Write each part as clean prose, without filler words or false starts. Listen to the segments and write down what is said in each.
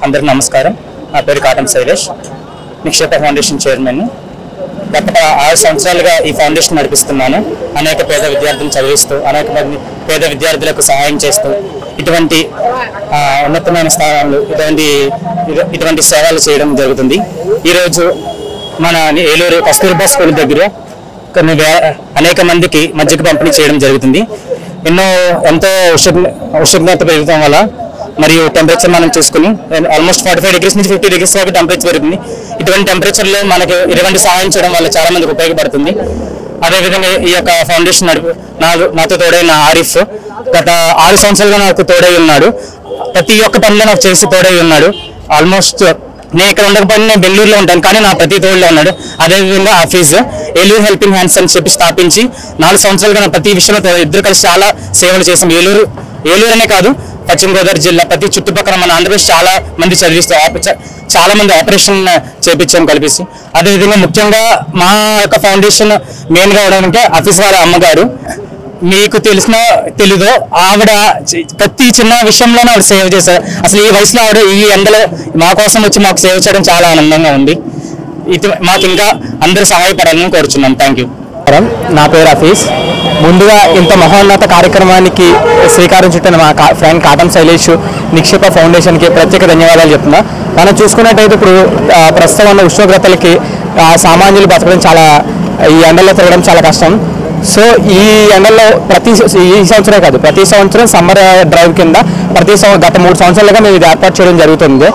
అందరికీ నమస్కారం. నా పేరు కాటం శైలేష్, నిక్షేప ఫౌండేషన్ చైర్మన్. గత 6 సంవత్సరాలుగా ఈ ఫౌండేషన్ నడిపిస్తున్నాను. అనేక పేద విద్యార్థులను చదివిస్తూ, అనేక మంది పేద విద్యార్థులకు సహాయం చేస్తూ, ఇటువంటి ఉన్నతమైన స్థానాలు, ఇటువంటి సేవలు చేయడం జరుగుతుంది. ఈరోజు మన ఏలూరు కస్తూర్బా స్కూల్ దగ్గర అనేక మందికి మజ్జిగ పంపిణీ చేయడం జరుగుతుంది. ఎంతో ఉష్ణోగ్రత పెరగడం వల్ల మరియు టెంపరేచర్ మనం చూసుకుని ఆల్మోస్ట్ 45 degrees నుంచి 50 degrees వరకు టెంపరేచర్ పెరుగుతుంది. ఇటువంటి టెంపరేచర్లో మనకు ఇటువంటి సహాయం చేయడం వల్ల చాలా మందికి ఉపయోగపడుతుంది. అదేవిధంగా ఈ యొక్క ఫౌండేషన్ నాతో తోడైన ఆరిఫ్ గత 6 సంవత్సరాలుగా నాకు తోడై ఉన్నాడు. ప్రతి ఒక్క పనిలో నాకు చేసి తోడై ఉన్నాడు. ఆల్మోస్ట్ నేను ఇక్కడ ఉండకపోయినా నేను బెంగళూరులో ఉంటాను, కానీ నా ప్రతి తోడులో ఉన్నాడు. అదేవిధంగా ఆఫీస్ ఏలూరు హెల్పింగ్ హ్యాండ్స్ అని చెప్పి స్థాపించి 4 సంవత్సరాలుగా నా ప్రతి విషయంలో ఇద్దరు కలిసి చాలా సేవలు చేసాం. ఏలూరు అనే కాదు, పశ్చిమ గోదావరి జిల్లా ప్రతి చుట్టుపక్కల మన ఆంధ్రప్రదేశ్ చాలా మంది చదివిస్తూ చాలా మంది ఆపరేషన్ చేయించాం కలిపేసి. అదేవిధంగా ముఖ్యంగా మా యొక్క ఫౌండేషన్ మెయిన్గా అవడానికి ఆఫీస్ వాళ్ళ అమ్మగారు, మీకు తెలీదో ఆవిడ ప్రతి చిన్న విషయంలోనే ఆవిడ సేవ చేశారు. అసలు ఈ వయసులో ఆవిడ ఈ ఎండలో మా కోసం వచ్చి మాకు సేవ చేయడం చాలా ఆనందంగా ఉంది. మాకు ఇంకా అందరూ సహాయపడాలని కోరుచున్నాం. Thank you. నా పేరు హఫీజ్. ముందుగా ఇంత మహోన్నత కార్యక్రమానికి శ్రీకారం చుట్టిన మా ఫ్రెండ్ కాటం శైలేష్ నిక్షేప ఫౌండేషన్కి ప్రత్యేక ధన్యవాదాలు చెప్తున్నా. మనం చూసుకున్నట్టయితే ఇప్పుడు ప్రస్తుతం ఉన్న ఉష్ణోగ్రతలకి సామాన్యులు బతకడం చాలా, ఈ ఎండల్లో తిరగడం చాలా కష్టం. సో ఈ ఎండల్లో ఈ సంవత్సరం కాదు, ప్రతి సంవత్సరం సమ్మర్ డ్రైవ్ కింద గత 3 సంవత్సరాలుగా మేము ఇది ఏర్పాటు చేయడం జరుగుతుంది.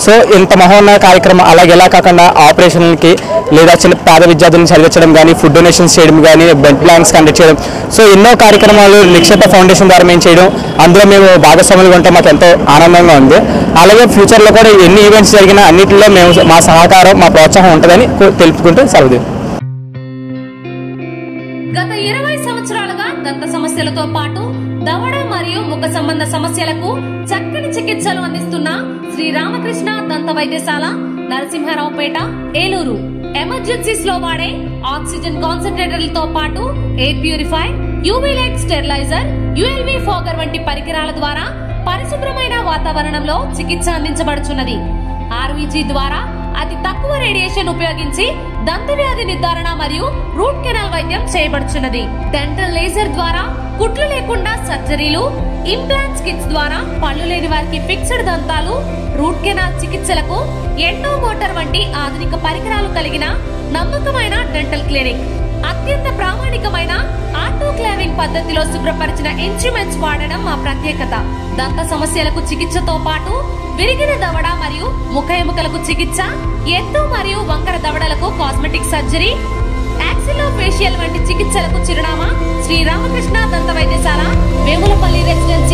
సో ఇంత మహోన్నత కార్యక్రమం అలాగే ఎలా కాకుండా ఆపరేషన్కి లేదా చిన్న పేద విద్యార్థులను చదివించడం కానీ, ఫుడ్ డొనేషన్స్ చేయడం కానీ, బెడ్ ప్లాన్స్ కండక్ట్ చేయడం, సో ఎన్నో కార్యక్రమాలు నిక్షేప ఫౌండేషన్ ద్వారా మేము చేయడం, అందులో మేము భాగస్వాములుగా ఉంటే మాకు ఎంతో ఆనందంగా ఉంది. అలాగే ఫ్యూచర్లో కూడా ఎన్ని ఈవెంట్స్ జరిగినా అన్నింటిలో మేము మా సహకారం, మా ప్రోత్సాహం ఉంటుందని తెలుపుకుంటూ సెలవు. గత 20 సంవత్సరాలుగా దంత సమస్యలతో పాటు దవడ మరియు ముఖ సంబంధ సమస్యలకు చక్కని చికిత్సలు అందిస్తున్న శ్రీ రామకృష్ణ దంత వైద్యశాల, నరసింహారావుపేట, ఏలూరు. ఎమర్జెన్సీస్ లో వాడే ఆక్సిజన్ కాన్సంట్రేటర్లతో పాటు air purify, UV light steriliser, ULV fogger వంటి పరికరాల ద్వారా పరిశుభ్రమైన వాతావరణంలో చికిత్స అందించబడుచున్నది. ఆర్వీజీ ద్వారా అతి తక్కువ రేడియేషన్ ఉపయోగించి దంతవ్యాధి నిర్ధారణ మరియు రూట్ కెనాల్ వైద్యం చేయబడుచున్నది. డెంటల్ లేజర్ ద్వారా కుట్లు లేకుండా సర్జరీలు, ఇంప్లాంట్స్ కిట్స్ ద్వారా పళ్ళు లేని వారికి ఫిక్స్డ్ దంతాలు, రూట్ కెనాల్ చికిత్సలకు ఎండో మోటార్ వంటి ఆధునిక పరికరాలు కలిగిన నమ్మకమైన డెంటల్ క్లినిక్. అత్యంత ప్రామాణికమైన ఆటోక్లావింగ్ పద్ధతిలో శుభ్రపరిచిన ఇన్స్ట్రుమెంట్స్ వాడడం మా ప్రత్యేకత. దంత సమస్యలకు చికిత్సతో పాటు విరిగిన దవడ మరియు ముఖ ఎముకలకు చికిత్స, ఎత్తు మరియు వంకర దవడలకు కాస్మెటిక్ సర్జరీ, యాక్సిలోఫేషియల్ వంటి చికిత్సలకు చిరునామా శ్రీ రామకృష్ణ దంత వైద్యశాల, వేములపల్లి రెసిడెన్సీ.